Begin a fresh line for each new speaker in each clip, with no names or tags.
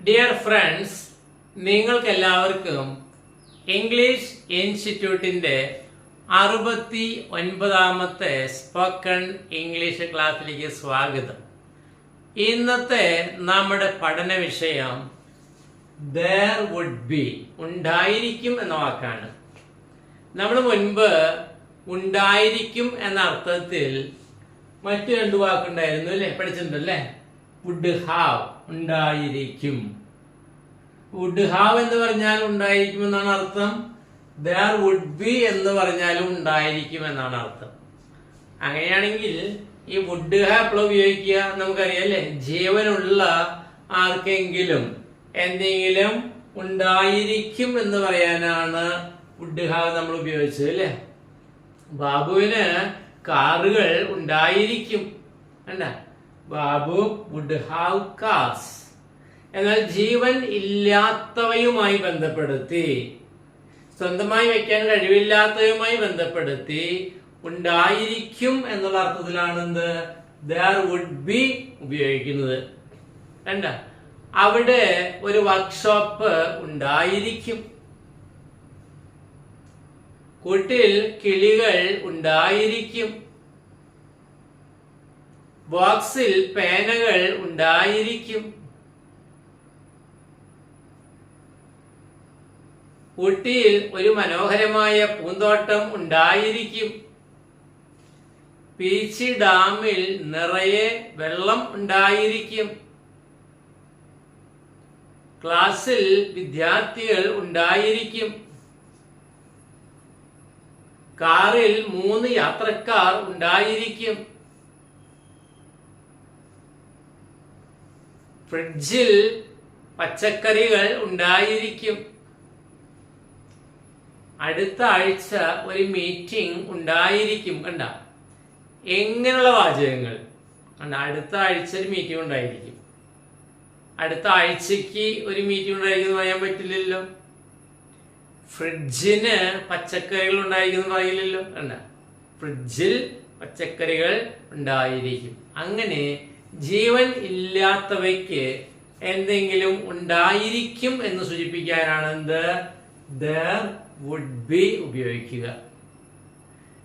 Dear friends, നിങ്ങൾക്കെല്ലാവർക്കും English ഇൻസ്റ്റിറ്റ്യൂട്ടിൻ്റെ 69ാമത്തെ spoken English ക്ലാസ്സിലേക്ക് സ്വാഗതം. ഇന്നത്തെ നമ്മുടെ പഠന വിഷയം there would be, ഉണ്ടായിരിക്കും എന്ന വാക്കാണ്. നമ്മൾ മുൻപ് ഉണ്ടായിരിക്കും എന്ന അർത്ഥത്തിൽ മറ്റു രണ്ട് വാക്കുണ്ടായിരുന്നു അല്ലേ, പഠിച്ചിട്ടുണ്ടല്ലേ? വുഡ് ഹാവ്, ഉണ്ടായിരിക്കും. വുഡ് ഹാവ് എന്ന് പറഞ്ഞാൽ ഉണ്ടായിരിക്കും എന്നാണ് അർത്ഥം. there would be എന്ന് പറഞ്ഞാലും ഉണ്ടായിരിക്കും എന്നാണ് അർത്ഥം. അങ്ങനെയാണെങ്കിൽ ഈ വുഡ് ഹാവ് എപ്പോഴും ഉപയോഗിക്കുക നമുക്കറിയാം അല്ലേ? ജീവനുള്ള ആർക്കെങ്കിലും എന്തെങ്കിലും ഉണ്ടായിരിക്കും എന്ന് പറയാനാണ് വുഡ് ഹാവ് നമ്മൾ ഉപയോഗിച്ചത് അല്ലേ? ബാബുവിന് കാറുകൾ ഉണ്ടായിരിക്കും. അല്ല, ബാബു വുഡ് ഹാവ് കാർസ്. എന്നാൽ ജീവൻ ഇല്ലാത്തവയുമായി ബന്ധപ്പെടുത്തി, സ്വന്തമായി വെക്കാൻ കഴിവില്ലാത്തവയുമായി ബന്ധപ്പെടുത്തി ഉണ്ടായിരിക്കും എന്നുള്ള അർത്ഥത്തിലാണ് എന്ത് there would be ഉപയോഗിക്കുന്നത്. കണ്ട, അവിടെ ഒരു വർക്ക്ഷോപ്പ് ഉണ്ടായിരിക്കും. കൂട്ടിൽ കിളികൾ ഉണ്ടായിരിക്കും. ബോക്സിൽ പേനകൾ ഉണ്ടായിരിക്കും. ഊട്ടിയിൽ ഒരു മനോഹരമായ പൂന്തോട്ടം ഉണ്ടായിരിക്കും. പീച്ചി ഡാമിൽ നിറയെ വെള്ളം ഉണ്ടായിരിക്കും. ക്ലാസ്സിൽ വിദ്യാർത്ഥികൾ ഉണ്ടായിരിക്കും. കാറിൽ 3 യാത്രക്കാർ ഉണ്ടായിരിക്കും. ഫ്രിഡ്ജിൽ പച്ചക്കറികൾ ഉണ്ടായിരിക്കും. അടുത്ത ആഴ്ച ഒരു മീറ്റിംഗ് ഉണ്ടായിരിക്കും. കണ്ട, എങ്ങനെയുള്ള വാചകങ്ങൾ. കണ്ട, അടുത്ത ആഴ്ച ഒരു മീറ്റിംഗ് ഉണ്ടായിരിക്കും. അടുത്ത ആഴ്ചക്ക് ഒരു മീറ്റിംഗ് ഉണ്ടായിരിക്കും പറയാൻ പറ്റില്ലല്ലോ. ഫ്രിഡ്ജിന് പച്ചക്കറികൾ ഉണ്ടായിരിക്കും പറയില്ലല്ലോ. കണ്ട, ഫ്രിഡ്ജിൽ പച്ചക്കറികൾ ഉണ്ടായിരിക്കും. അങ്ങനെ ജീവൻ ഇല്ലാത്തവയ്ക്ക് എന്തെങ്കിലും ഉണ്ടായിരിക്കും എന്ന് സൂചിപ്പിക്കാനാണ് എന്ത് there would be ഉപയോഗിക്കുക.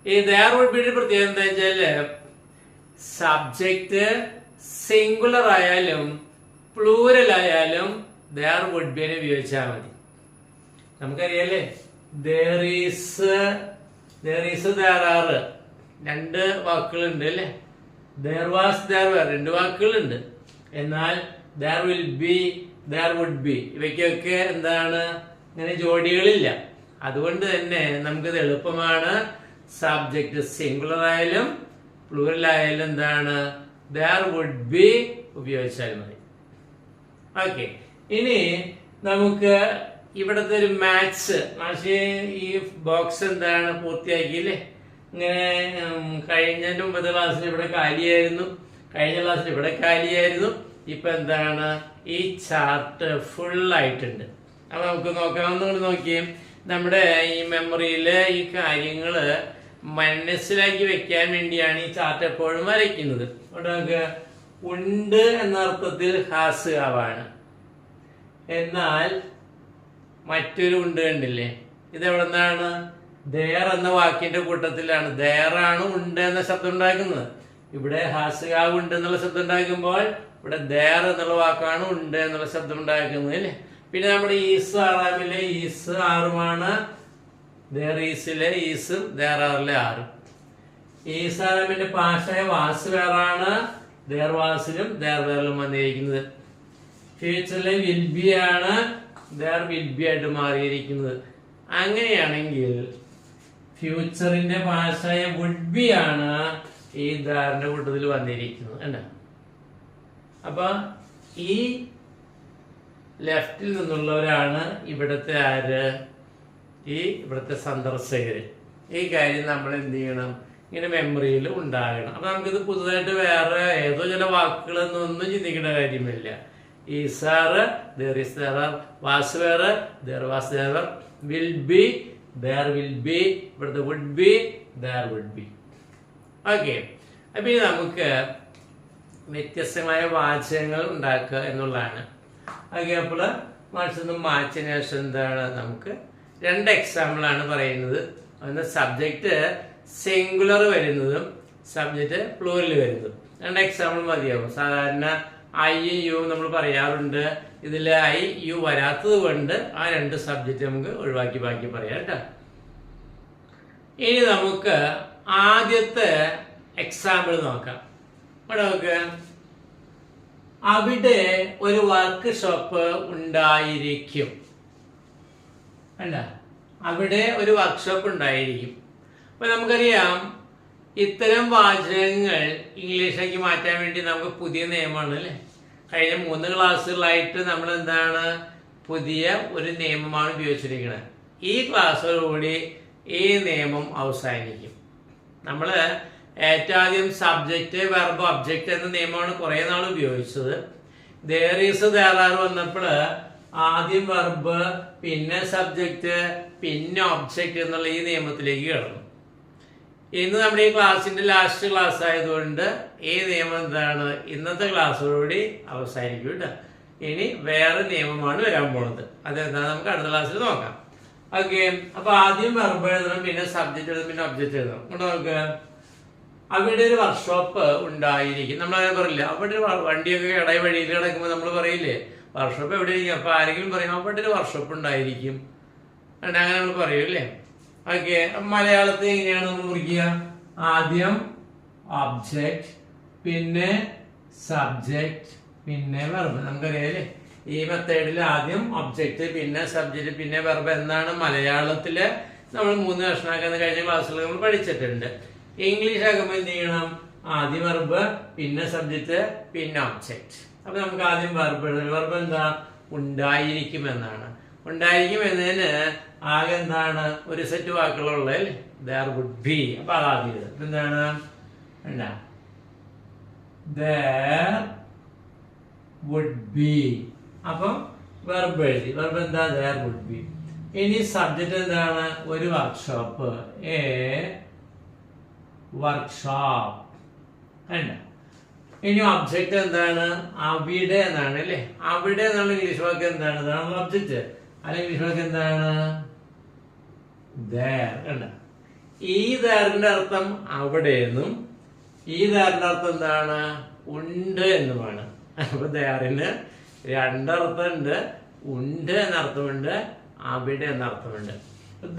ഈ there would be പ്രത്യേകത എന്താ വെച്ചാല് സബ്ജക്റ്റ് സിംഗുലർ ആയാലും പ്ലൂരൽ ആയാലും there would be ഉപയോഗിച്ചാൽ മതി. നമുക്കറിയാലേ, there is, there are 2 വാക്കുകളുണ്ട് അല്ലേ? there was, there were 2 വാക്കുകളുണ്ട്. എന്നാൽ there will be, there would be ഇവയ്ക്കൊക്കെ എന്താണ്, ഇങ്ങനെ ജോഡികളില്ല. അതുകൊണ്ട് തന്നെ നമുക്കിത് എളുപ്പമാണ്. സബ്ജക്റ്റ് സിംഗുലർ ആയാലും പ്ലൂറൽ ആയാലും എന്താണ് there would be ഉപയോഗിച്ചാൽ മതി. ഓക്കെ, ഇനി നമുക്ക് ഇവിടുത്തെ ഒരു മാത്സ് ഈ ബോക്സ് എന്താണ് പൂർത്തിയാക്കിയില്ലേ? ഇങ്ങനെ കഴിഞ്ഞതിന്റെ മുമ്പത്തെ ക്ലാസ്സിൽ ഇവിടെ കാലിയായിരുന്നു, കഴിഞ്ഞ ക്ലാസ്സിൽ ഇവിടെ കാലിയായിരുന്നു. ഇപ്പൊ എന്താണ്, ഈ ചാർട്ട് ഫുൾ ആയിട്ടുണ്ട്. അപ്പൊ നമുക്ക് നോക്കാവുന്ന നോക്കിയേ, നമ്മുടെ ഈ മെമ്മറിയില് ഈ കാര്യങ്ങള് മനസ്സിലാക്കി വെക്കാൻ വേണ്ടിയാണ് ഈ ചാർട്ട് എപ്പോഴും വരയ്ക്കുന്നത്. അവിടെ നമുക്ക് ഉണ്ട് എന്ന അർത്ഥത്തിൽ ഹാസ് ആവാണ്. എന്നാൽ മറ്റൊരു ഉണ്ട് കണ്ടില്ലേ, ഇതെവിടെ നിന്നാണ്? ദേർ എന്ന വാക്കിന്റെ കൂട്ടത്തിലാണ്. ദേറാണ് ഉണ്ട് എന്ന ശബ്ദം ഉണ്ടാക്കുന്നത്. ഇവിടെ ഹാസുകാവ് ഉണ്ട് എന്നുള്ള ശബ്ദം ഉണ്ടാക്കുമ്പോൾ ഇവിടെ ദേർ എന്നുള്ള വാക്കാണ് ഉണ്ട് എന്നുള്ള ശബ്ദം ഉണ്ടാക്കുന്നത് അല്ലേ? പിന്നെ നമ്മുടെ ഈസ് ആറാമിലെ ഈസ് ആറുമാണ്. ദേർ ഈസിലെ ഈസും ദേർ ആറിലെ ആറും. ഈസ് ആറാമിന്റെ ഭാഷയെ വാസ് വേറാണ്. ദേർ വാസിലും ദേർ വേറിലും വന്നിരിക്കുന്നത്. ഫ്യൂച്ചറിലെ വിൽ ബി ആണ് ദേർ വിൽ ബി ആയിട്ട് മാറിയിരിക്കുന്നത്. അങ്ങനെയാണെങ്കിൽ ഫ്യൂച്ചറിന്റെ ഭാഷയെ വുഡ് ബി ആണ് ഈ ദേറിന്റെ കൂട്ടത്തിൽ വന്നിരിക്കുന്നത് അല്ല? അപ്പൊ ഈ ലെഫ്റ്റിൽ നിന്നുള്ളവരാണ് ഇവിടുത്തെ ആര്, ഈ ഇവിടുത്തെ സന്ദർശകര്. ഈ കാര്യം നമ്മൾ എന്ത് ചെയ്യണം, ഇങ്ങനെ മെമ്മറിയിൽ ഉണ്ടാകണം. അപ്പൊ നമുക്കിത് പുതുതായിട്ട് വേറെ ഏതോ ചില വാക്കുകളൊന്നും ചിന്തിക്കേണ്ട കാര്യമില്ല. ഈസാറ്, there is, there are, was were, there was, there were, will be, there will be, ഇവിടുത്തെ would be, there would be. Okay, അപ്പൊ ഇനി നമുക്ക് വ്യത്യസ്തമായ വാചകങ്ങൾ ഉണ്ടാക്കുക എന്നുള്ളതാണ്. ഓക്കെ, അപ്പോൾ മാർക്സ് മാറ്റിന് ശേഷം എന്താണ് നമുക്ക് 2 എക്സാമ്പിളാണ് പറയുന്നത്. ഒന്ന് സബ്ജക്റ്റ് സിംഗുലർ വരുന്നതും സബ്ജക്റ്റ് പ്ലൂറൽ വരുന്നതും. 2 എക്സാമ്പിൾ മതിയാവും. സാധാരണ ഐ യു നമ്മൾ പറയാറുണ്ട്. ഇതിൽ ഐ യു വരാത്തത് കൊണ്ട് ആ 2 സബ്ജക്റ്റ് നമുക്ക് ഒഴിവാക്കി ബാക്കി പറയാം കേട്ടോ. ഇനി നമുക്ക് ആദ്യത്തെ എക്സാമ്പിൾ നോക്കാം. ഇവിടെ നോക്ക്, അവിടെ ഒരു വർക്ക് ഷോപ്പ് ഉണ്ടായിരിക്കും. അല്ല, അവിടെ ഒരു വർക്ക്ഷോപ്പ് ഉണ്ടായിരിക്കും. അപ്പൊ നമുക്കറിയാം ഇത്തരം വാചകങ്ങൾ ഇംഗ്ലീഷിലേക്ക് മാറ്റാൻ വേണ്ടി നമുക്ക് പുതിയ നിയമമാണ് അല്ലേ. കഴിഞ്ഞ 3 ക്ലാസ്സുകളായിട്ട് നമ്മൾ എന്താണ് പുതിയ ഒരു നിയമമാണ് ഉപയോഗിച്ചിരിക്കുന്നത്. ഈ ക്ലാസ്സോടുകൂടി ഈ നിയമം അവസാനിക്കും. നമ്മൾ ഏറ്റവും ആദ്യം സബ്ജക്റ്റ് വെർബ് ഒബ്ജക്റ്റ് എന്ന നിയമമാണ് കുറെ നാൾ ഉപയോഗിച്ചത്. there is there are വന്നപ്പോൾ ആദ്യം വെർബ് പിന്നെ സബ്ജക്റ്റ് പിന്നെ ഒബ്ജക്റ്റ് എന്നുള്ള ഈ നിയമത്തിലേക്ക് കടന്നു. ഇന്ന് നമ്മുടെ ഈ ക്ലാസ്സിന്റെ ലാസ്റ്റ് ക്ലാസ് ആയതുകൊണ്ട് ഈ നിയമം എന്താണ് ഇന്നത്തെ ക്ലാസ്സോടുകൂടി അവസാനിക്കും കേട്ടോ. ഇനി വേറെ നിയമമാണ് വരാൻ പോണത്. അതെന്താ നമുക്ക് അടുത്ത ക്ലാസ്സിൽ നോക്കാം. ഓക്കെ, അപ്പൊ ആദ്യം വെർബ് എഴുതണം, പിന്നെ സബ്ജക്റ്റ് എഴുതണം, പിന്നെ ഒബ്ജക്റ്റ് എഴുതണം. ഇവിടെ നോക്കുക, അവിടെ ഒരു വർക്ക്ഷോപ്പ് ഉണ്ടായിരിക്കും. നമ്മൾ അങ്ങനെ പറയില്ല. അവിടെ ഒരു വണ്ടിയൊക്കെ ഇടയ വഴിയിൽ കിടക്കുമ്പോൾ നമ്മൾ പറയില്ലേ വർക്ക്ഷോപ്പ് എവിടെ ഇരിക്കും. അപ്പൊ ആരെങ്കിലും പറയും അവിടെ ഒരു വർക്ക്ഷോപ്പ് ഉണ്ടായിരിക്കും, അങ്ങനെ നമ്മൾ പറയൂല്ലേ. ഓക്കെ, മലയാളത്തിൽ എങ്ങനെയാണ് നമ്മൾ കുറിക്കുക? ആദ്യം ഒബ്ജക്റ്റ്, പിന്നെ സബ്ജക്റ്റ്, പിന്നെ വെർബ്. നമുക്കറിയാല്ലേ ഈ മെത്തേഡിൽ ആദ്യം ഒബ്ജക്റ്റ് പിന്നെ സബ്ജക്റ്റ് പിന്നെ വെർബ് എന്നാണ് മലയാളത്തില് നമ്മൾ 3 കഷ്ണാക്കുന്ന കഴിഞ്ഞ ക്ലാസ്സിൽ നമ്മൾ പഠിച്ചിട്ടുണ്ട്. ഇംഗ്ലീഷ് ആക്കുമ്പോൾ എന്ത് ചെയ്യണം? ആദ്യം വെർബ് പിന്നെ സബ്ജക്റ്റ് പിന്നെ ഒബ്ജക്റ്റ്. അപ്പൊ നമുക്ക് ആദ്യം വെർബ് എഴുതണം. വെർബ് എന്താ? ഉണ്ടായിരിക്കും എന്നാണ്. ഉണ്ടായിരിക്കും എന്നതിന് ആകെ എന്താണ് ഒരു സെറ്റ് വാക്കുകളുള്ളത്. there would be. അപ്പൊ അതാദ്യം എഴുതാം. എന്താണ്? there would be. അപ്പം വെർബ് എഴുതി. വെർബ് എന്താ? there would be. ഇനി സബ്ജക്റ്റ് എന്താണ്? ഒരു വർക്ക്ഷോപ്പ്, എ വർക്ക്ഷോപ്പ്. ഇനി ഒബ്ജക്റ്റ് എന്താണ്? അവിടെ എന്നാണ് അല്ലേ. അവിടെ എന്നുള്ള ഇംഗ്ലീഷ് വാക്ക് എന്താണ്? അതാണ് ഒബ്ജക്റ്റ്. അല്ലെങ്കിൽ ഇംഗ്ലീഷ് വാക്ക് എന്താണ്? there. ഈ ദേറിന്റെ അർത്ഥം അവിടെ എന്നും ഈ ദേറിന്റെ അർത്ഥം എന്താണ്? ഉണ്ട് എന്നുമാണ്. അപ്പൊ ദേറിന് 2 അർത്ഥമുണ്ട്. ഉണ്ട് എന്നർത്ഥമുണ്ട്, അവിടെ എന്നർത്ഥമുണ്ട്.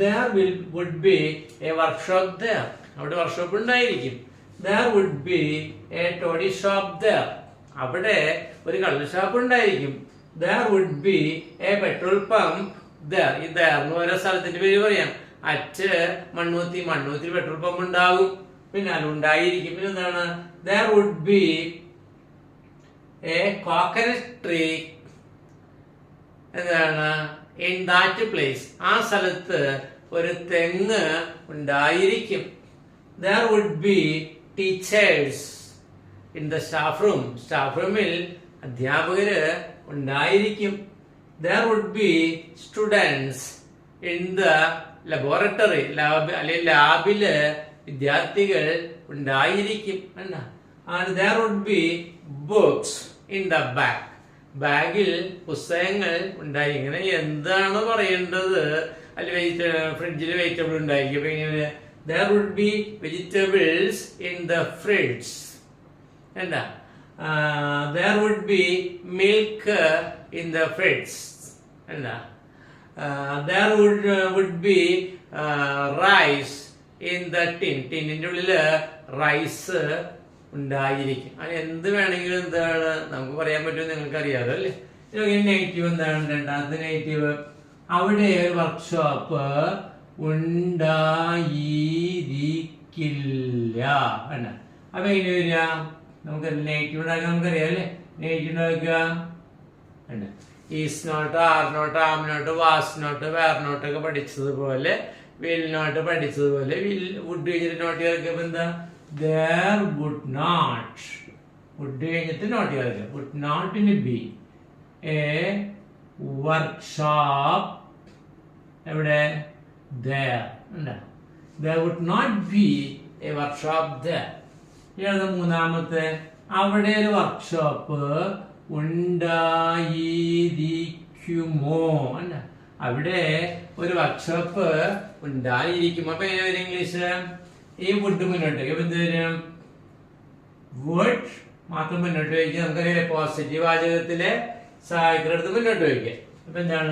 there would be a workshop there. അവിടെ വർക്ക്ഷോപ്പ് ഉണ്ടായിരിക്കും. there would be a toy shop there. അവിടെ ഒരു കള്ള് ഷാപ്പ് ഉണ്ടായിരിക്കും. there would be a petrol pump there. ഈ there എന്ന് ഓരോ സ്ഥലത്തിന്റെ പേര് പറയാം. അറ്റ് മണ്ണൂത്തി, മണ്ണൂത്തിൽ പെട്രോൾ പമ്പ് ഉണ്ടാകും. പിന്നെ അത് ഉണ്ടായിരിക്കും. പിന്നെ എന്താണ്? there would be a coconut tree. എന്താണ്? in that place. ആ സ്ഥലത്ത് ഒരു തെങ്ങ് ഉണ്ടായിരിക്കും. there would be teachers in the staff room. Staff റൂമിൽ അധ്യാപകര് ഉണ്ടായിരിക്കും. there would be students in the laboratory. അല്ലെങ്കിൽ ലാബില് വിദ്യാർത്ഥികൾ ഉണ്ടായിരിക്കും. and there would be books in the bag. ബാഗിൽ പുസ്തകങ്ങൾ ഉണ്ടായി. ഇങ്ങനെ എന്താണ് പറയേണ്ടത്? അല്ലെ ഫ്രിഡ്ജിൽ വെജിറ്റബിൾ ഉണ്ടായിരിക്കും. അപ്പൊ ഇങ്ങനെ there would be vegetables in the fridge. എന്താ? there would be milk in the fridge. എന്താ? there would be rice in the tin. ടിന്നിന്റെ ഉള്ളില് റൈസ് ഉണ്ടായിരിക്കും. അത് എന്ത് വേണമെങ്കിലും എന്താണ് നമുക്ക് പറയാൻ പറ്റുമെന്ന് നിങ്ങൾക്ക് അറിയാമല്ലോ അല്ലേ. നെഗറ്റീവ് എന്താണ്? രണ്ടാമത്തെ നെഗറ്റീവ്, അവിടെ ഒരു വർക്ക്ഷോപ്പ് ഉണ്ടായിരിക്കില്ല. അപ്പൊ എങ്ങനെ വരിക? നമുക്ക് നെഗറ്റീവ് ഉണ്ടാക്കാൻ നമുക്കറിയാം അല്ലേ. നെഗറ്റീവ് ഉണ്ടാക്കുക is not, are not, am not, was not, were not ഒക്കെ പഠിച്ചതുപോലെ, വിൽ നോട്ട് പഠിച്ചതുപോലെ വിൽ വുഡ് കഴിഞ്ഞിട്ട് നോട്ട് ചേർക്കുമ്പോ എന്താ? there would not. would കഴിഞ്ഞിട്ട് നോട്ട് ചേർക്കുക. would not in be a workshop. എവിടെ? there. there would not be a workshop there. ഏത്? മൂന്നാമത്തെ, അവിടെ ഒരു വർക്ക്ഷോപ്പ് ഉണ്ടായിരിക്കുമോ അല്ല അവിടെ ഒരു വർക്ക്ഷോപ്പ് ഉണ്ടായിരിക്കും. അപ്പൊ എങ്ങനെ വരും ഇംഗ്ലീഷ്? ഈ വുഡ് മുന്നോട്ട് ഇപ്പൊ എന്ത് വരും? വുഡ് മാത്രം മുന്നോട്ട് വയ്ക്കുക. നമുക്കറിയാം പോസിറ്റീവ് വാചകത്തിലെ സഹായിക്കുന്ന എടുത്ത് മുന്നോട്ട് വയ്ക്കുക. അപ്പൊ എന്താണ്?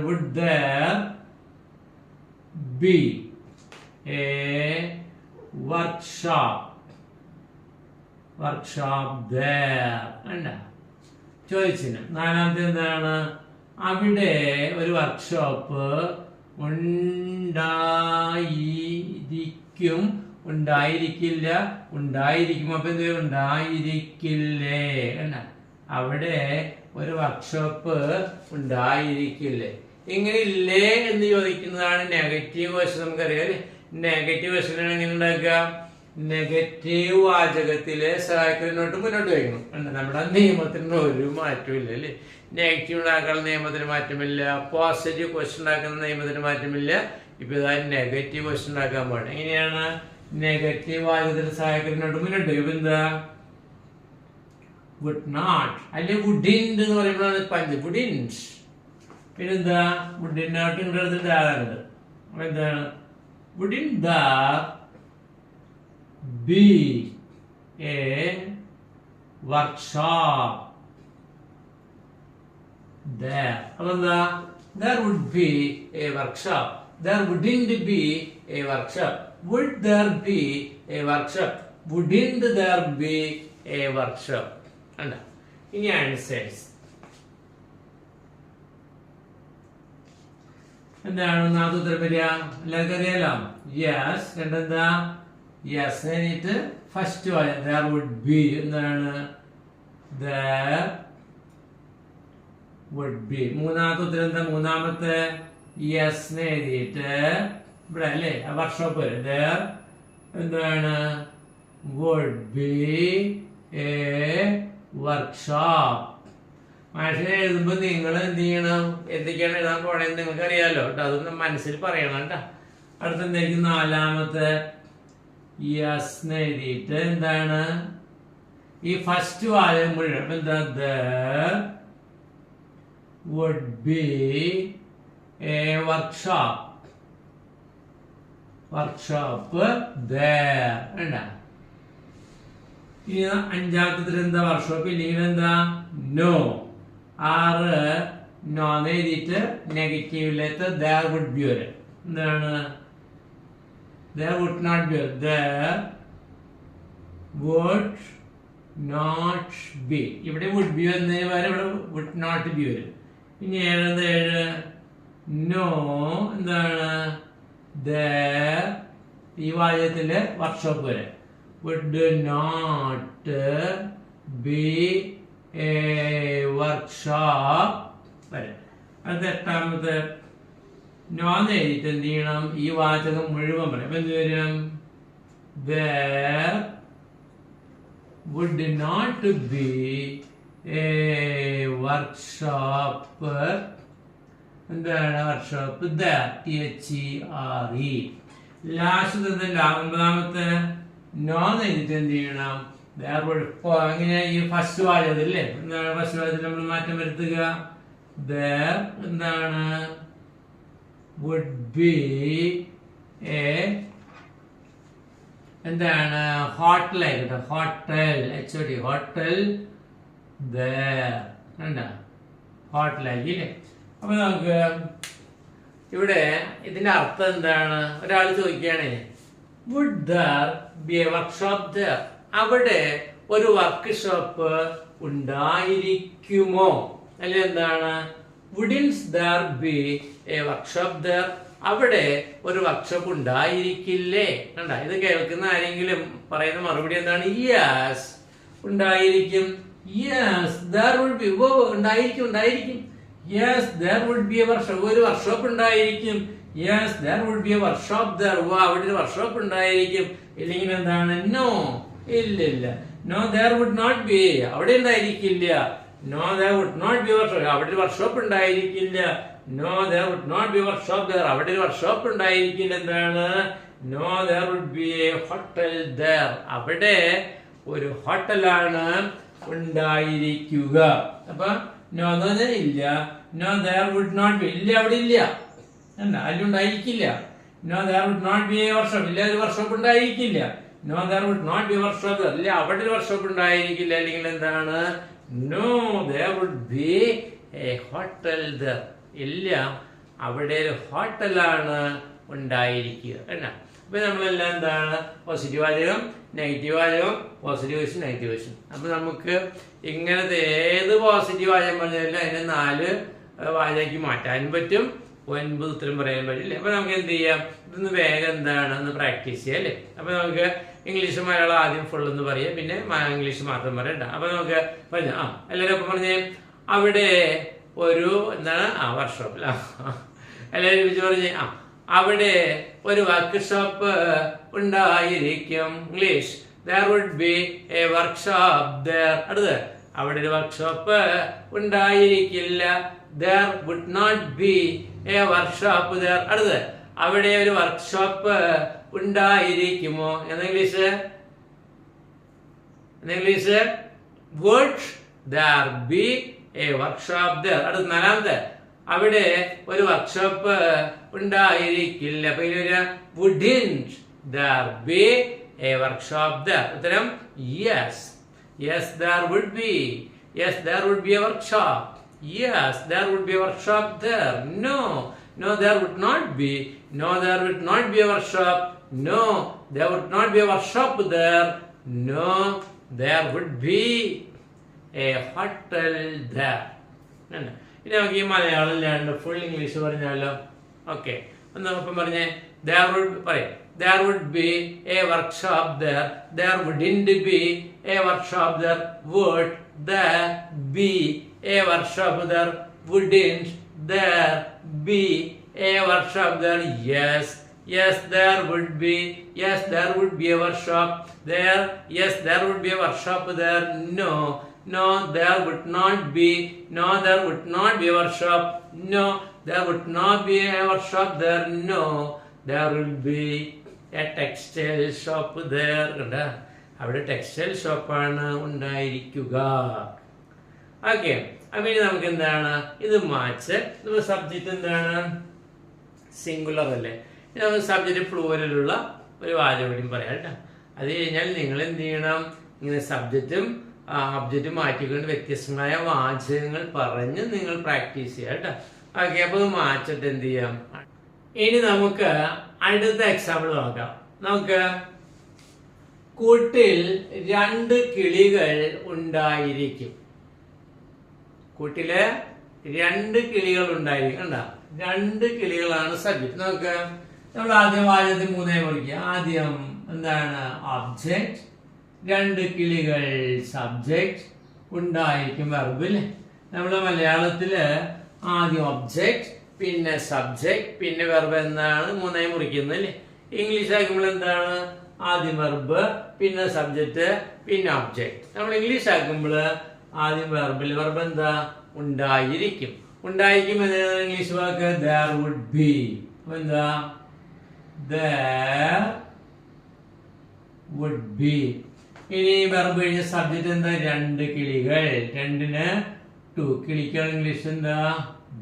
Would there be a workshop there അല്ല ചോദിച്ചിന്. നാലാമത്തെ എന്താണ്? അവിടെ ഒരു വർക്ക്ഷോപ്പ് ഉണ്ടായിരിക്കും, ഉണ്ടായിരിക്കില്ല, ഉണ്ടായിരിക്കും. അപ്പൊ എന്ത് ഉണ്ടായിരിക്കില്ലേ അല്ല അവിടെ ഒരു വർക്ക്ഷോപ്പ് ഉണ്ടായിരിക്കില്ലേ. ഇങ്ങനെ ഇല്ലേ എന്ന് ചോദിക്കുന്നതാണ് നെഗറ്റീവ് ക്വസ്റ്റ്യൻ. നമുക്കറിയാം നെഗറ്റീവ് ക്വസ്റ്റ്യൻ എങ്ങനെ ഉണ്ടാക്കുക? നെഗറ്റീവ് വാചകത്തിലെ സഹായിക്കുന്നതിനോട്ട് മുന്നോട്ട് വയ്ക്കണം. നമ്മുടെ നിയമത്തിന് ഒരു മാറ്റവും ഇല്ല അല്ലേ? നെഗറ്റീവ് ഉണ്ടാക്കാനുള്ള നിയമത്തിന് മാറ്റമില്ല, പോസിറ്റീവ് ക്വസ്റ്റ്യൻ ഉണ്ടാക്കുന്ന നിയമത്തിന് മാറ്റമില്ല. ഇപ്പൊ ഇതാ നെഗറ്റീവ് ക്വസ്റ്റ്യൻ ഉണ്ടാക്കാൻ പാടില്ല. എങ്ങനെയാണ്? നെഗറ്റീവ് വാചകത്തിൽ സഹായിക്കുന്നതിനോട്ട് മുന്നോട്ട് വയ്ക്കും. എന്താ? വുഡ് നോട്ട് അല്ലെ വുഡിൻഡ് എന്ന് പറയുമ്പോഴാണ് പഞ്ച് വുഡിൻഡ്. പിന്നെന്താ? വുഡിനോട്ട് ഇങ്ങോട്ട് ആകാറുണ്ട്. അപ്പൊ എന്താണ്? വുഡിൻഡ് there be a workshop there. അപ്പൊ എന്താ? There would be a workshop. There wouldn't be a workshop. Would there be a workshop? Wouldn't there be a workshop? അല്ല ഇനി ആൻസേഴ്സ് എന്താണ്? ഒന്നാമത്തെ ഉത്തരം വരിക എല്ലാവർക്കും അറിയാലോ. യെസ്. രണ്ടെന്താ? യെസ് കഴിഞ്ഞിട്ട് ഫസ്റ്റ് there would be എന്താണ്? there would be. മൂന്നാമത്തെ ഉത്തരം എന്താ? മൂന്നാമത്തെ യെസ് എഴുതിയിട്ട് ഇവിടെ അല്ലേ വർക്ക്ഷോപ്പ് വരും. there എന്താണ്? would be a workshop. മാഷ് എഴുതുമ്പോ നിങ്ങൾ എന്ത് ചെയ്യണം? എന്തൊക്കെയാണ് എഴുതാൻ പോണേന്ന് നിങ്ങൾക്ക് അറിയാലോ കേട്ടോ. അതൊന്നും മനസ്സിൽ പറയണം കേട്ടോ. അടുത്ത എന്തായിരിക്കും? നാലാമത്തെ യെസ് എഴുതിയിട്ട് എന്താണ്? ഈ ഫസ്റ്റ് വാചകം മുഴുവൻ അപ്പൊ എന്താ? there would be a workshop there വേണ്ട. ഇനി അഞ്ചാമത്തെ എന്താ? വർക്ക്ഷോപ്പ് ഇല്ലെങ്കിൽ എന്താ? നോ. ആറ് നോ എഴുതിയിട്ട് നെഗറ്റീവിലേക്ക് there would be വരെ. എന്താണ്? there would not be. there would not be. ഇവിടെ would be എന്നതിന് പകരം ഇവിടെ would not be വരും. ഇനി ഏഴ് നോ എന്താണ്? there ഈ വാചകത്തില് വർക്ക്ഷോപ്പ് വരെ would not be a workshop വരെ. അടുത്ത എട്ടാമത്തെ നോ എഴുതിയിട്ട് എന്ത് ചെയ്യണം? ഈ വാചകം മുഴുവൻ പറയും. അപ്പൊ എന്ത് വരും? there would not be a workshop എന്താണ്? Workshop there THERE. ലാസ്റ്റ് ഒമ്പതാമത്തെ നോ എഴുതിയിട്ട് എന്ത് ചെയ്യണം? അങ്ങനെ ഈ ഫസ്റ്റ് വാചകത്തില്ലേ എന്താണ്? ഫസ്റ്റ് വാചകത്തിൽ നമ്മൾ മാറ്റം വരുത്തുക. there എന്താണ്? would be a എന്താണ്? ഹോട്ടൽ ആയിക്കോട്ടെ. ഹോട്ടൽ HOT ഹോട്ടൽ there എന്താ? ഹോട്ടലാക്കില്ലേ. അപ്പൊ നമുക്ക് ഇവിടെ ഇതിന്റെ അർത്ഥം എന്താണ്? ഒരാൾ ചോദിക്കുകയാണ് would there be a workshop there? അവിടെ ഒരു വർക്ക് ഷോപ്പ് ഉണ്ടായിരിക്കുമോ? അല്ലെ എന്താണ്? wouldn't there be a workshop there? അവിടെ ഒരു വർക്ക്ഷോപ്പ് ഉണ്ടായിരിക്കില്ലേ? കണ്ട ഇത് കേൾക്കുന്ന ആരെങ്കിലും പറയുന്ന മറുപടി എന്താണ്? യെസ് ഉണ്ടായിരിക്കും. Yes there would be. ഓ ഉണ്ടായിരിക്കും ഉണ്ടായിരിക്കും. Yes there would be a workshop. ഒരു വർക്ക്ഷോപ്പ് ഉണ്ടായിരിക്കും. Yes there would be a workshop there. ഓ അവിടെ ഒരു വർക്ക്ഷോപ്പ് ഉണ്ടായിരിക്കും. ഇല്ലെങ്കിൽ എന്താണ്? നോ ഇല്ലില്ല. No there would not be. അവിടെ ഉണ്ടായിരിക്കില്ല. No there would not be a workshop. അവിടെ ഒരു വർക്ക്ഷോപ്പ് ഉണ്ടായിരിക്കില്ല. No there would not be a workshop there. അവിടെ ഒരു വർക്ക്ഷോപ്പ് ഉണ്ടായിരിക്കില്ല. എന്താണ്? No there would be a hotel there. അവിടെ ഒരു ഹോട്ടലാണ് ഉണ്ടായിരിക്കുക. അപ്പൊ നോ എന്ന് പറഞ്ഞാൽ ഇല്ല. No there would not be, ഇല്ല അവിടെ ഇല്ല, അതിൽ ഉണ്ടായിരിക്കില്ല. No there would not be a workshop, ഇല്ല ഒരു വർക്ക്ഷോപ്പ് ഉണ്ടായിരിക്കില്ല. No there would not be a workshop, ഇല്ല അവിടെ ഒരു വർക്ക്ഷോപ്പ് ഉണ്ടായിരിക്കില്ല. അല്ലെങ്കിൽ എന്താണ്? No there would be a hotel there, ഇല്ല അവിടെ ഒരു ഹോട്ടലാണ് ഉണ്ടായിരിക്കുക എന്നാ. അപ്പൊ നമ്മളെല്ലാം എന്താണ്? പോസിറ്റീവ് വാചകം, നെഗറ്റീവ് വാചകം, പോസിറ്റീവ് ക്വസ്റ്റ്യൻ, നെഗറ്റീവ് ക്വസ്റ്റ്യൻ. അപ്പൊ നമുക്ക് ഇങ്ങനത്തെ ഏത് പോസിറ്റീവ് വാചകം പറഞ്ഞാലും അതിനെ 4 വാചകമാക്കി മാറ്റാനും പറ്റും, 9 ഉത്തരം പറയാൻ പറ്റില്ല. അപ്പൊ നമുക്ക് എന്ത് ചെയ്യാം? ഇതൊന്ന് വേഗം എന്താണ് ഒന്ന് പ്രാക്ടീസ് ചെയ്യാം അല്ലേ. അപ്പൊ നമുക്ക് ഇംഗ്ലീഷ് മലയാളം ആദ്യം ഫുൾ എന്ന് പറയാം, പിന്നെ ഇംഗ്ലീഷ് മാത്രം പറയണ്ട. അപ്പൊ നമുക്ക് പറഞ്ഞ എല്ലാവരും ഒപ്പം പറഞ്ഞേ, അവിടെ ഒരു എന്താണ് വർക്ക്ഷോപ്പിൽ, എല്ലാവരും വെച്ച് പറഞ്ഞേ അവിടെ ഒരു വർക്ക്ഷോപ്പ് ഉണ്ടായിരിക്കും. English there would be a workshop there. അടുത്ത് അവിടെ ഒരു വർക്ക്ഷോപ്പ് ഉണ്ടായിരിക്കില്ല. there would not be a workshop there. അടുത്ത് അവിടെ ഒരു വർക്ക്ഷോപ്പ് ഉണ്ടായിരിക്കുമോ? English would there be a workshop there. അടുത്ത് 4ാമത്തെ അവിടെ ഒരു വർക്ക്ഷോപ്പ് ഉണ്ടായിരിക്കില്ല. അപ്പൊ ഇതിലൊരു wouldn't there be a workshop there. ഉത്തരം yes. Yes there would be. Yes there would be a workshop. Yes there would be a workshop there. No. No there would not be. No there would not be a workshop. No there would not be a workshop there. No there would be a hotel there. ഇനി നമുക്ക് ഈ മലയാളം ഇല്ലാണ്ട് full English പറഞ്ഞാലോ? Okay, ഒപ്പം പറഞ്ഞേ. there would be a workshop there. There wouldn't be a workshop there. Would there be a workshop there? Wouldn't there be a workshop there? Yes. Yes there would be. Yes there would be a workshop there. Yes there would be a workshop there. No. No there would not be. No there would not be a workshop. No there would not be a workshop there. No there will be a textile shop there. കണ്ട, അവിടെ textile ഷോപ്പാണ് ഉണ്ടായിരിക്കുക. Okay, അപ്പൊ ഇനി നമുക്ക് എന്താണ് ഇത് match. Subject എന്താണ്? സിംഗുലർ അല്ലേ. ഇനി നമുക്ക് സബ്ജക്റ്റ് പ്ലൂരലുള്ള ഒരു വാചകം പറയാം കേട്ടോ. അത് കഴിഞ്ഞാൽ നിങ്ങൾ എന്ത് ചെയ്യണം? ഇങ്ങനെ സബ്ജക്റ്റും ഒബ്ജക്റ്റും മാറ്റിക്കൊണ്ട് വ്യത്യസ്തമായ വാചകങ്ങൾ പറഞ്ഞ് നിങ്ങൾ പ്രാക്ടീസ് ചെയ്യാം കേട്ടോ. ഓക്കെ, അപ്പൊ മാച്ചിട്ട് എന്ത് ചെയ്യാം? ഇനി നമുക്ക് അടുത്ത എക്സാമ്പിൾ നോക്കാം. നമുക്ക് കൂട്ടിൽ 2 കിളികൾ ഉണ്ടായിരിക്കും. കൂട്ടില് 2 കിളികൾ ഉണ്ടായിരിക്കും. കണ്ട, 2 കിളികളാണ് സബ്ജക്ട്. നമുക്ക് നമ്മൾ ആദ്യം വാചകത്തിൽ 3 കുറിക്കുക. ആദ്യം എന്താണ്? ഒബ്ജക്റ്റ്, 2 കിളികൾ സബ്ജക്റ്റ്, ഉണ്ടായിരിക്കും വെർബ് അല്ലേ. നമ്മുടെ മലയാളത്തില് ആദ്യം ഒബ്ജക്റ്റ്, പിന്നെ സബ്ജക്റ്റ്, പിന്നെ വെർബ് എന്താണ് 3 മുറിക്കുന്നത് അല്ലേ. ഇംഗ്ലീഷ് ആക്കുമ്പോൾ എന്താണ്? ആദ്യം വെർബ്, പിന്നെ സബ്ജക്റ്റ്, പിന്നെ ഒബ്ജക്റ്റ്. നമ്മൾ ഇംഗ്ലീഷ് ആക്കുമ്പോൾ ആദ്യം വെർബിൽ വെർബ് എന്താ? ഉണ്ടായിരിക്കും. ഉണ്ടായിരിക്കും എന്നതാണ് English walk there would be. എന്താ? there would be. ഇനി വെർബ് കഴിഞ്ഞ സബ്ജക്റ്റ് എന്താ? 2 കിളികൾ. 2ന് 2. കിളികൾ ഇംഗ്ലീഷ് എന്താ?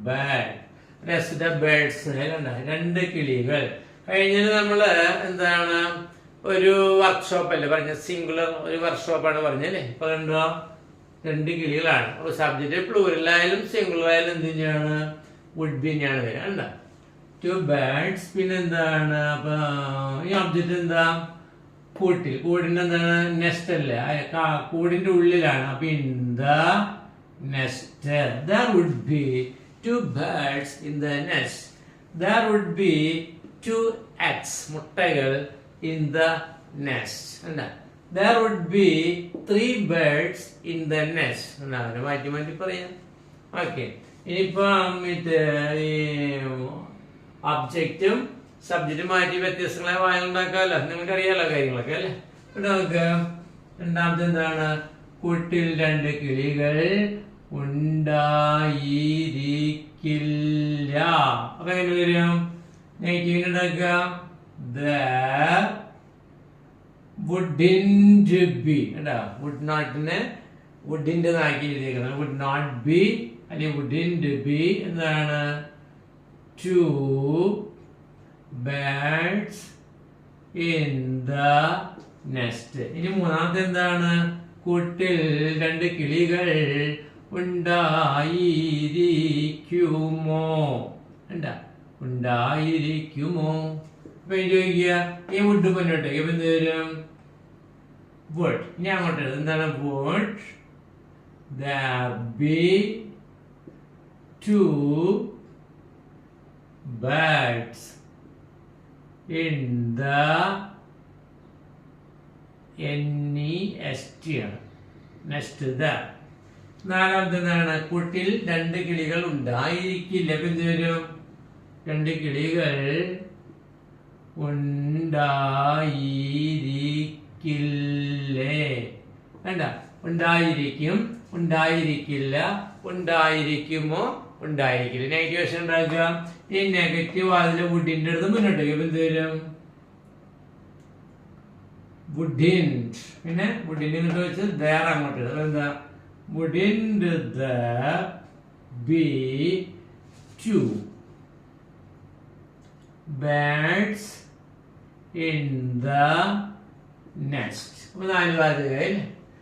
bird. rest of birds. 2 കിളികൾ. കഴിഞ്ഞാൽ നമ്മള് എന്താണ്? ഒരു വർക്ക്ഷോപ്പ് അല്ലേ പറഞ്ഞ, സിംഗുലർ ഒരു വർക്ക്ഷോപ്പാണ് പറഞ്ഞല്ലേ. ഇപ്പൊ കണ്ടോ, 2 കിളികളാണ്. അപ്പൊ സബ്ജക്റ്റ് പ്ലൂറലായാലും സിംഗുലർ ആയാലും എന്ത് തന്നെയാണ്? വുഡ് ബി തന്നെയാണ് വരിക. കണ്ട, 2 birds. പിന്നെ എന്താണ്? അപ്പൊ ഈ ഒബ്ജക്റ്റ് എന്താ? കൂട്ടിൽ. കൂടിന്റെ എന്താണ്? നെസ്റ്റ് അല്ലേ, കൂടിന്റെ ഉള്ളിലാണ്. അപ്പൊ in the nest. there would be 2 birds in the nest. there would be 2 eggs, മുട്ടകൾ, in the nest. there would be 3 birds in the nest. മാറ്റി മാറ്റി പറയാം. ഓക്കെ, ഇനിയിപ്പം ഒബ്ജക്റ്റും സബ്ജക്റ്റും മാറ്റി വ്യത്യസ്തങ്ങളെ വായന ഉണ്ടാക്കാമല്ലോ. നിങ്ങൾക്ക് അറിയാലോ കാര്യങ്ങളൊക്കെ അല്ലേ. നമുക്ക് രണ്ടാമത്തെ എന്താണ്? കൂട്ടിൽ 2 കിളികൾ ഉണ്ടായിരിക്കില്ല. അപ്പൊ എങ്ങനെ വരും? നെഗറ്റീവ് ഉണ്ടാക്കുക. there wouldn't be. would not വുഡിന്റെ നാക്കി എഴുതിയിരിക്കുന്നത്. വുഡ് നോട്ട് ബി അല്ലെങ്കിൽ വുഡിന്റ് ബി എന്താണ്? 2 birds in the nest. ഇനി മൂന്നാമത്തെ എന്താണ്? കൂട്ടിൽ 2 കിളികൾ ഉണ്ടായിരിക്കുമോ? ഉണ്ടായിരിക്കുമോ? അപ്പൊ ചോദിക്കുക ഈ വുഡ് മുന്നോട്ടേക്ക് അപ്പൊ എന്ത് വരും? വുഡ്. ഇനി അങ്ങോട്ട് എന്താണ്? Would there be 2 birds in the nest. നാലാമത്തെ എന്താണ്? കൂട്ടിൽ 2 കിളികൾ ഉണ്ടായിരിക്കില്ല. അപ്പൊ എന്ത് വരും? 2 കിളികൾ ഉണ്ടായിരിക്കില്ലേ? വേണ്ട, ഉണ്ടായിരിക്കും, ഉണ്ടായിരിക്കില്ല, ഉണ്ടായിരിക്കുമോ, ഉണ്ടായിരിക്കില്ല. നെഗറ്റീവ് ക്വസ്റ്റ്യൻ ഉണ്ടാക്കുക. ഈ നെഗറ്റീവ് അതിൽ വുഡിന്റെ അടുത്ത് മുന്നോട്ടേക്ക് എന്ത് വരും? വുഡിന്റ്. പിന്നെ വുഡിന്റെ ഇങ്ങോട്ട് വെച്ച് there അങ്ങോട്ട് ഇടും. എന്താ? wouldn't there be 2 birds in the nest? അപ്പൊ 4 വാചകമായി.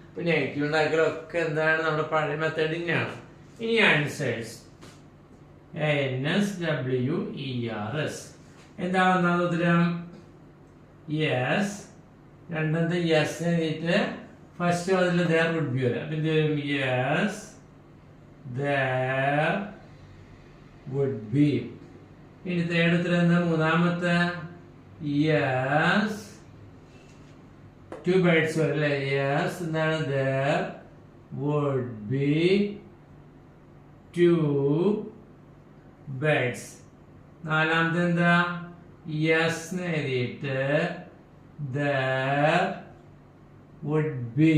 അപ്പൊ നെഗറ്റീവ് ഉണ്ടാക്കലൊക്കെ എന്താണ്? നമ്മുടെ പഴയ മെത്തേഡ് തന്നെയാണ്. ഇനി ആൻസേഴ്സ് ANSWERS. എന്താണ് ഒന്നാമത്തെ ഉത്തരം? യെസ്. രണ്ടാമത്തെ യെസ് എഴുതിയിട്ട് ഫസ്റ്റ് അതിൽ there would be വരാം. എന്ത് വരും? Yes there would be. ഇനി തേർഡ് ഉത്തരം എന്താ? മൂന്നാമത്തെ യെസ് 2 birds വരും അല്ലേ? യെസ് എന്താണ്? there would be 2 birds. നാലാമത്തെ എന്താ? യെസ് എഴുതിയിട്ട് there would be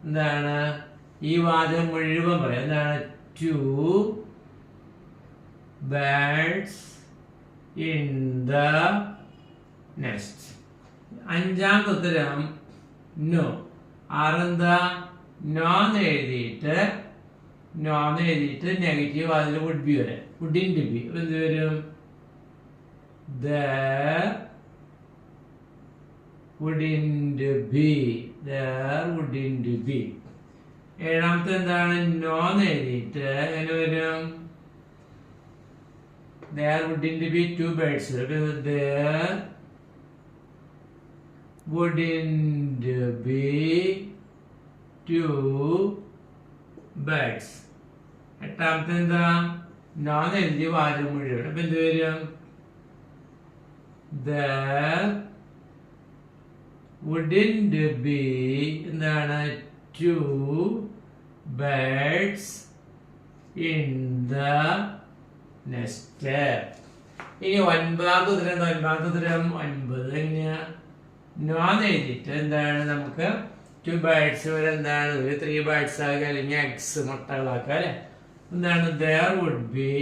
എന്താണ്? ഈ വാചകം മുഴുവൻ പറയാം. എന്താണ്? 2 birds in the nest. അഞ്ചാമത്തെ ഉത്തരം നോ. ആറെന്താ? നോന്ന് എഴുതിയിട്ട് നെഗറ്റീവ് അതിൽ വുഡ് ബി വരെ. വുഡിന്റ് ബി എന്ത് വരും? there wouldn't be. there wouldn't be. ഏഴാമത്തെ എന്താണ്? നോന്ന് എഴുതിയിട്ട് എങ്ങനെ വരും? there wouldn't be 2 birds. there wouldn't be 2 birds. എട്ടാമത്തെ എന്താ? നോന്ന് എഴുതി വാചകം മുഴുവൻ. അപ്പൊ എന്ത് വരും? there wouldn't be എന്താണ്? 2 birds in the nest. ഇനി ഒൻപതാമത്തെ ഉത്തരം. ഒൻപതാമത്തെ ഉത്തരം 9 എങ്ങനെയാ? നോന്ന് എഴുതിയിട്ട് എന്താണ്? നമുക്ക് 2 birds വരെ എന്താണ്? ഒരു 3 birds ആക്കുക അല്ലെങ്കിൽ എഗ്സ് മുട്ടകളാക്കുക അല്ലെ? എന്താണ്? there would be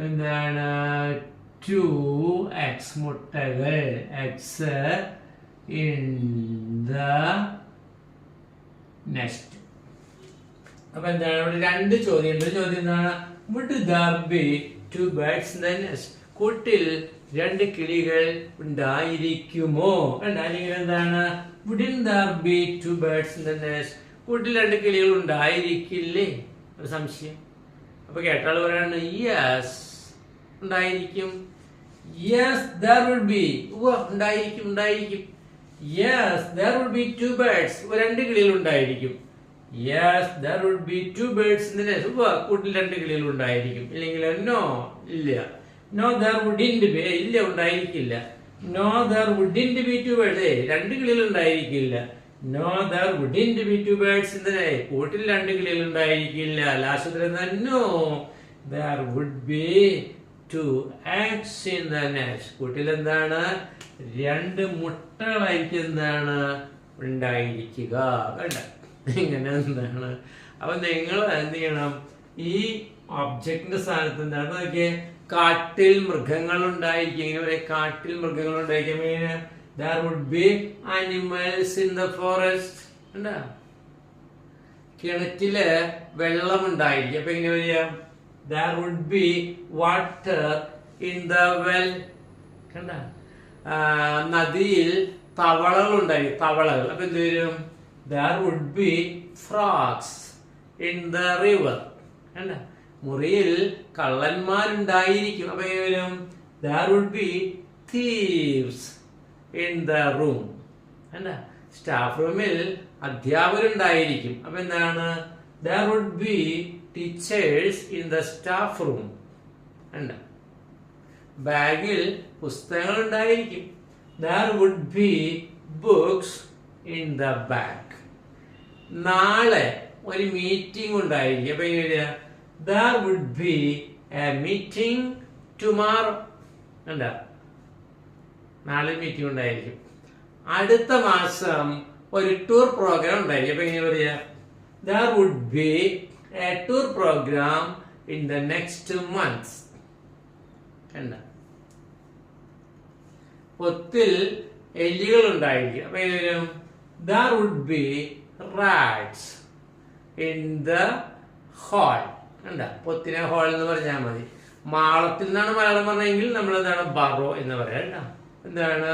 എന്താണ്? 2 eggs മുട്ടകൾ eggs in the nest. അപ്പൊ എന്താണ്? ഇവിടെ 2 ചോദ്യം ഉണ്ട്. ചോദ്യം എന്താണ്? would there be 2 birds in the nest? കൂട്ടിൽ 2 കിളികൾ ഉണ്ടായിരിക്കുമോ? അല്ലെങ്കിൽ എന്താണ്? wouldn't there be 2 birds in the nest? കൂട്ടിൽ 2 കിളികൾ ഉണ്ടായിരിക്കില്ലേ? ഒരു സംശയം. അപ്പൊ കേട്ടാൾ പറയാണ് യെസ് ഉണ്ടായിരിക്കും. Yes there would be. ഉണ്ടായിരിക്കും. Yes there would be 2 birds. 2 കിളികൾ ഉണ്ടായിരിക്കും. Yes there would be 2 birds in the nest. കൂട്ടിൽ 2 കിളികൾ ഉണ്ടായിരിക്കും. ഇല്ലെങ്കിൽ നോ ഇല്ല. No there wouldn't be. ഇല്ല ഉണ്ടായിരിക്കില്ല. No there wouldn't be 2 birds. 2 കിളികൾ ഉണ്ടായിരിക്കില്ല. No there wouldn't be 2 birds in the nest. കൂട്ടിൽ 2 കിളികൾ ഉണ്ടായിരിക്കില്ല. ലാസ്റ്റ് ഉത്തരം no there would be 2 eggs in the nest. കൂട്ടിൽ എന്താണ്? 2 മുട്ടകളായിരിക്കും എന്താണ്? ഉണ്ടായിരിക്കുക. കണ്ട ഇങ്ങനെ എന്താണ്? അപ്പൊ നിങ്ങൾ എന്ത് ചെയ്യണം? ഈ ഒബ്ജക്റ്റിന്റെ സ്ഥാനത്ത് എന്താണ് നോക്കിയേ? കാട്ടിൽ മൃഗങ്ങൾ ഉണ്ടായിരിക്കും. ഇങ്ങനെ പറയാം, കാട്ടിൽ മൃഗങ്ങൾ ഉണ്ടായിരിക്കും. there would be animals in the forest. കണ്ടാ, കിണറ്റില് വെള്ളമുണ്ടായിരിക്കും. അപ്പൊ എങ്ങനെ വരിക? there would be water in the well. കണ്ട, നദിയിൽ തവളകൾ ഉണ്ടായിരിക്കും, തവളകൾ. അപ്പൊ എന്ത് വരും? there would be frogs in the river. കണ്ട, മുറിയിൽ കള്ളന്മാരുണ്ടായിരിക്കും. അപ്പൊ എങ്ങനെ വരും? there would be thieves in the room. കണ്ട, സ്റ്റാഫ് റൂമിൽ അധ്യാപകരുണ്ടായിരിക്കും. അപ്പൊ എന്താണ്? there would be teachers in the staff room. കണ്ട, ബാഗിൽ പുസ്തകങ്ങൾ ഉണ്ടായിരിക്കും. there would be books in the bag. നാളെ ഒരു മീറ്റിംഗ് ഉണ്ടായിരിക്കും. അപ്പൊ എങ്ങനെയാ? there would be a meeting tomorrow. കണ്ട, നാളെ മീറ്റിംഗ് ഉണ്ടായിരിക്കും. അടുത്ത മാസം ഒരു ടൂർ പ്രോഗ്രാം ഉണ്ടായിരിക്കും. അപ്പൊ എങ്ങനെ പറയാ? there would be a tour program in the next month. കണ്ട, പൊത്തിൽ എലികൾ ഉണ്ടായിരിക്കും. അപ്പൊ എങ്ങനെ വരും? there would be rats in the hall. കണ്ട, പൊത്തിനെ ഹോൾ എന്ന് പറഞ്ഞാൽ മതി. മാളത്തിൽ നിന്നാണ് മലയാളം പറഞ്ഞെങ്കിൽ നമ്മൾ എന്താണ്? ബറോ എന്ന് പറയാം. കേട്ടോ, എന്താണ്?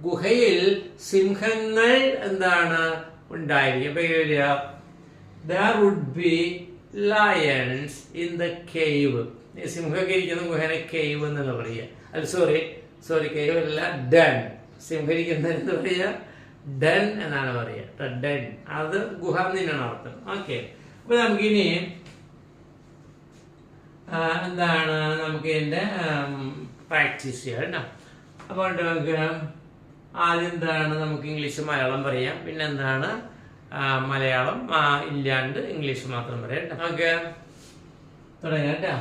ഗുഹയിൽ സിംഹങ്ങൾ എന്താണ് ഉണ്ടായിരിക്കും. അപ്പൊ എങ്ങനെ വരിക? there would be lions in the cave. സിംഹമൊക്കെ ഇരിക്കുന്ന ഗുഹനെ കേവ് എന്നാണ് പറയുക. അല്ല, സോറി കേവ് അല്ല, ഡൻ. സിംഹം ഇരിക്കുന്ന എന്താ പറയുക? ഡൻ എന്നാണ് പറയുക. ഡൻ, അത് ഗുഹ തന്നെയാണ് അർത്ഥം. ഓക്കെ, അപ്പൊ നമുക്കിനി എന്താണ്, നമുക്ക് ഇതിന്റെ പ്രാക്ടീസ് ചെയ്യാം കേട്ടോ. അപ്പൊ നമുക്ക് ആദ്യം എന്താണ്, നമുക്ക് ഇംഗ്ലീഷ് മലയാളം പറയാം. പിന്നെ എന്താണ്, മലയാളം ഇല്ലാണ്ട് ഇംഗ്ലീഷ് മാത്രം പറയാം കേട്ടോ. നമുക്ക് തുടങ്ങാം കേട്ടോ.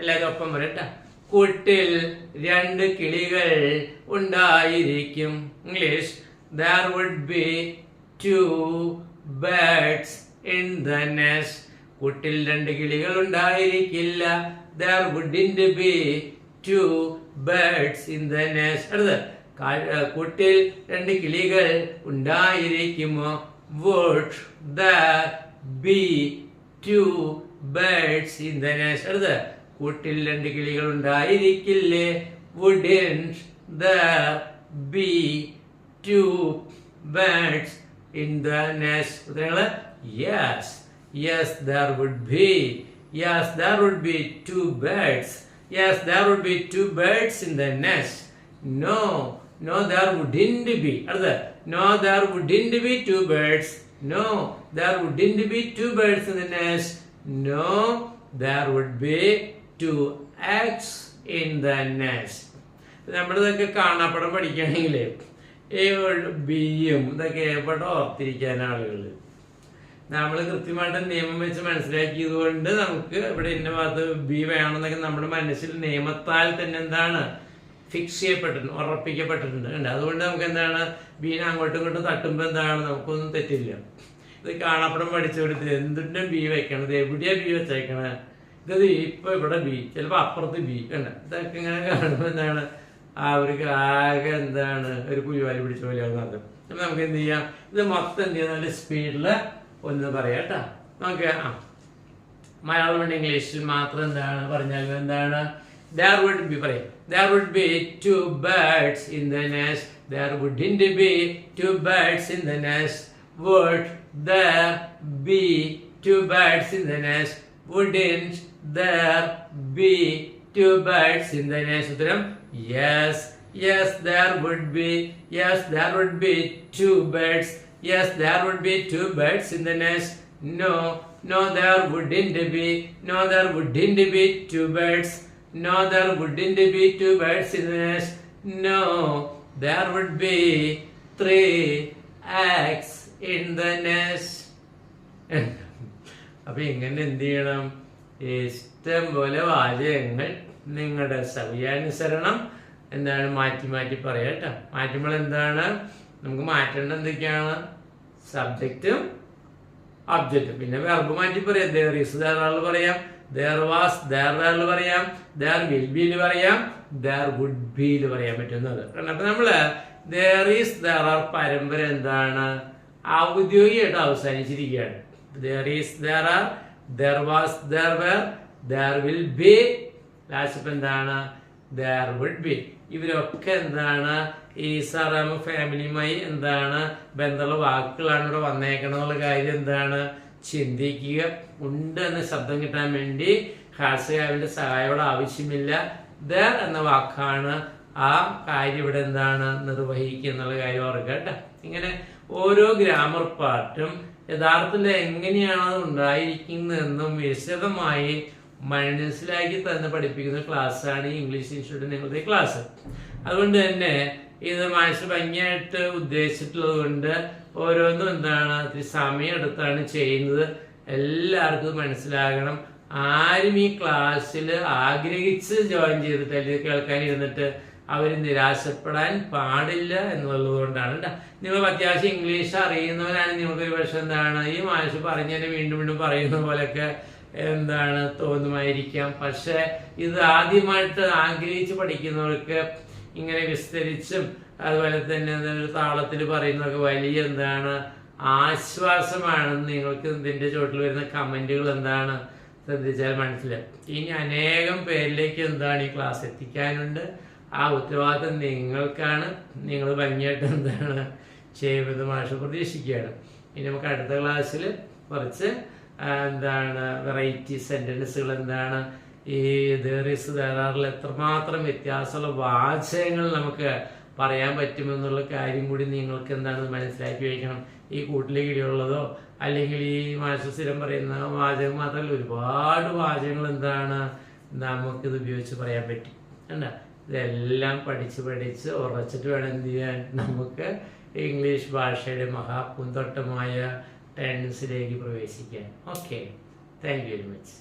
എല്ലാവരും ഒപ്പം പറയാം കേട്ടോ. കൂട്ടിൽ 2 കിളികൾ ഉണ്ടായിരിക്കും. English, there would be 2 birds in the nest. കൂട്ടിൽ 2 കിളികൾ ഉണ്ടായിരിക്കില്ല. there wouldn't be 2 birds in the nest. അടുത്ത, കൂട്ടിൽ 2 കിളികൾ ഉണ്ടായിരിക്കുമോ? would there be 2 birds in the nest. അടുത്ത, കൂട്ടിൽ 2 കിളികൾ ഉണ്ടായിരിക്കില്ലേ? wouldn't there be 2 birds in the nest. ഉത്തരങ്ങള് yes there would be. yes there would be 2 birds. yes there would be 2 birds in the nest. no there wouldn't be. അടുത്ത, no there wouldn't be 2 birds. no there wouldn't be 2 birds in the nest. no there would be 2 eggs in the nest. നമ്മളിതൊക്കെ കാണാപ്പടം പഠിക്കുകയാണെങ്കിൽ ബിയും ഇതൊക്കെ എവിടെ ഓർത്തിരിക്കാൻ ആളുകൾ നമ്മൾ കൃത്യമായിട്ട് നിയമം വെച്ച് മനസ്സിലാക്കിയത് കൊണ്ട് നമുക്ക് ഇവിടെ ഇന്ന ഭാഗത്ത് ബി വേണമെന്നൊക്കെ നമ്മുടെ മനസ്സിൽ നിയമത്താൽ തന്നെ എന്താണ് ഫിക്സ് ചെയ്യപ്പെട്ടിട്ടുണ്ട്, ഉറപ്പിക്കപ്പെട്ടിട്ടുണ്ട്. അതുകൊണ്ട് നമുക്ക് എന്താണ് ബീനെ അങ്ങോട്ടും ഇങ്ങോട്ടും തട്ടുമ്പോൾ എന്താണ് നമുക്കൊന്നും തെറ്റില്ല. ഇത് കാണാപ്പടം പഠിച്ചു കൊടുത്ത് എന്തിന്റെ ബി വെക്കണത്, എവിടെയാ ബി വെച്ചേക്കണേ, ഇത് ഇപ്പൊ ഇവിടെ ബി, ചിലപ്പോ അപ്പുറത്ത് ബി കണ്ട, ഇതൊക്കെ ഇങ്ങനെ കാണുമ്പോൾ എന്താണ് അവർക്ക് ആകെ എന്താണ് ഒരു കുഴിവാലി പിടിച്ച പോലെയാകും. അത് നമുക്ക് എന്ത് ചെയ്യാം, ഇത് മൊത്തം എന്ത് ചെയ്യാം, നല്ല സ്പീഡില് ഒന്ന് പറയാം കേട്ടാ. നമുക്ക് മലയാളം വേണ്ട ഇംഗ്ലീഷിൽ മാത്രം എന്താണ് പറഞ്ഞാൽ എന്താണ് there would be പറയാം. there would be 2 birds in the nest. there wouldn't be 2 birds in the nest. would there be 2 birds in the nest? wouldn't there be 2 birds in the nest? ഉത്തരം yes there would be. yes there would be 2 birds. yes there would be 2 birds in the nest. no there wouldn't be. no there wouldn't be 2 birds. no there wouldn't be 2 birds in the nest. no there would be 3 eggs in the nest. അപ്പൊ ഇങ്ങനെ എന്ത് ചെയ്യണം, ഇഷ്ടം പോലെ വാചകങ്ങൾ നിങ്ങളുടെ സൗകര്യാനുസരണം എന്താണ് മാറ്റി മാറ്റി പറയാം കേട്ടോ. മാറ്റുമ്പോൾ എന്താണ് നമുക്ക് മാറ്റേണ്ടത് എന്തൊക്കെയാണ്, സബ്ജക്റ്റും ഒബ്ജക്റ്റും. പിന്നെ വെർബ് മാറ്റി പറയാം, there is ധാരാളം പറയാം, there was, there were പറയാം, there will be പറയാം, there would be പറയാൻ പറ്റുന്നത്. അപ്പൊ നമ്മള് there is, there are പരമ്പര എന്താണ് ഔദ്യോഗികമായിട്ട് അവസാനിച്ചിരിക്കുകയാണ്. there is, there are, there was, there were, there will be, last എന്താണ് there would be. ഇവരൊക്കെ എന്താണ് ഈ സാറാമ ഫാമിലിയുമായി എന്താണ് ബന്ധമുള്ള വാക്കുകളാണ് ഇവിടെ വന്നേക്കണമെന്നുള്ള കാര്യം എന്താണ് ചിന്തിക്കുക. ഉണ്ട് എന്ന ശബ്ദം കിട്ടാൻ വേണ്ടി ഹാസ്യകാവിന്റെ സഹായം ഇവിടെ ആവശ്യമില്ല. there എന്ന വാക്കാണ് ആ കാര്യം ഇവിടെ എന്താണ് നിർവഹിക്കുക എന്നുള്ള കാര്യം ഓർക്കുക കേട്ടോ. ഇങ്ങനെ ഓരോ ഗ്രാമർ പാർട്ടും യഥാർത്ഥത്തിൽ എങ്ങനെയാണ് അത് ഉണ്ടായിരിക്കുന്നതെന്നും വിശദമായി മനസ്സിലാക്കി തന്നെ പഠിപ്പിക്കുന്ന ക്ലാസ്സാണ് ഈ ഇംഗ്ലീഷ് ഇൻസ്റ്റിറ്റ്യൂട്ട് നിങ്ങളുടെ ക്ലാസ്. അതുകൊണ്ട് തന്നെ ഇത് മനസ്സ് ഭംഗിയായിട്ട് ഉദ്ദേശിച്ചിട്ടുള്ളത് കൊണ്ട് ഓരോന്നും എന്താണ് ഇത്തിരി സമയം എടുത്താണ് ചെയ്യുന്നത്. എല്ലാവർക്കും മനസ്സിലാകണം. ആരും ഈ ക്ലാസ്സിൽ ആഗ്രഹിച്ച് ജോയിൻ ചെയ്തിട്ട് അല്ലെങ്കിൽ കേൾക്കാൻ ഇരുന്നിട്ട് അവർ നിരാശപ്പെടാൻ പാടില്ല എന്നുള്ളത് കൊണ്ടാണ് കേട്ടോ. നിങ്ങൾ അത്യാവശ്യം ഇംഗ്ലീഷ് അറിയുന്നവരാണ്. നിങ്ങൾക്കൊരു പക്ഷെ എന്താണ് ഈ മാഷ് പറഞ്ഞതിന് വീണ്ടും വീണ്ടും പറയുന്ന പോലെയൊക്കെ എന്താണ് തോന്നുമായിരിക്കാം. പക്ഷെ ഇത് ആദ്യമായിട്ട് ആഗ്രഹിച്ച് പഠിക്കുന്നവർക്ക് ഇങ്ങനെ വിസ്തരിച്ചും അതുപോലെ തന്നെ ഒരു താളത്തിൽ പറയുന്നതൊക്കെ വലിയ എന്താണ് ആശ്വാസമാണെന്ന് നിങ്ങൾക്ക് ഇതിന്റെ ചോട്ടിൽ വരുന്ന കമന്റുകൾ എന്താണ് ശ്രദ്ധിച്ചാൽ മനസ്സിലാവും. ഇനി അനേകം പേരിലേക്ക് എന്താണ് ഈ ക്ലാസ് എത്തിക്കാനുണ്ട്. ആ ഉത്തരവാദിത്വം നിങ്ങൾക്കാണ്. നിങ്ങൾ ഭംഗിയായിട്ട് എന്താണ് ചെയ്യുമെന്ന് മാഷ് പ്രതീക്ഷിക്കുകയാണ്. ഇനി നമുക്ക് അടുത്ത ക്ലാസ്സിൽ കുറച്ച് എന്താണ് വെറൈറ്റി സെന്റൻസുകൾ എന്താണ് ഈ there is, there are എത്രമാത്രം വ്യത്യാസമുള്ള വാചകങ്ങൾ നമുക്ക് പറയാൻ പറ്റുമെന്നുള്ള കാര്യം കൂടി നിങ്ങൾക്ക് എന്താണ് മനസ്സിലാക്കി വയ്ക്കണം. ഈ കൂട്ടിലെ കിഴിയുള്ളതോ അല്ലെങ്കിൽ ഈ മാഷ് സ്ഥിരം പറയുന്ന വാചകം മാത്രമല്ല, ഒരുപാട് വാചകങ്ങൾ എന്താണ് നമുക്കിത് ഉപയോഗിച്ച് പറയാൻ പറ്റും. എന്താ ഇതെല്ലാം പഠിച്ച് ഉറച്ചിട്ട് വേണം എന്ത് ചെയ്യാൻ നമുക്ക് ഇംഗ്ലീഷ് ഭാഷയുടെ മഹാപൂന്തോട്ടമായ ടെൻസിലേക്ക് പ്രവേശിക്കാൻ. Okay, thank you very much.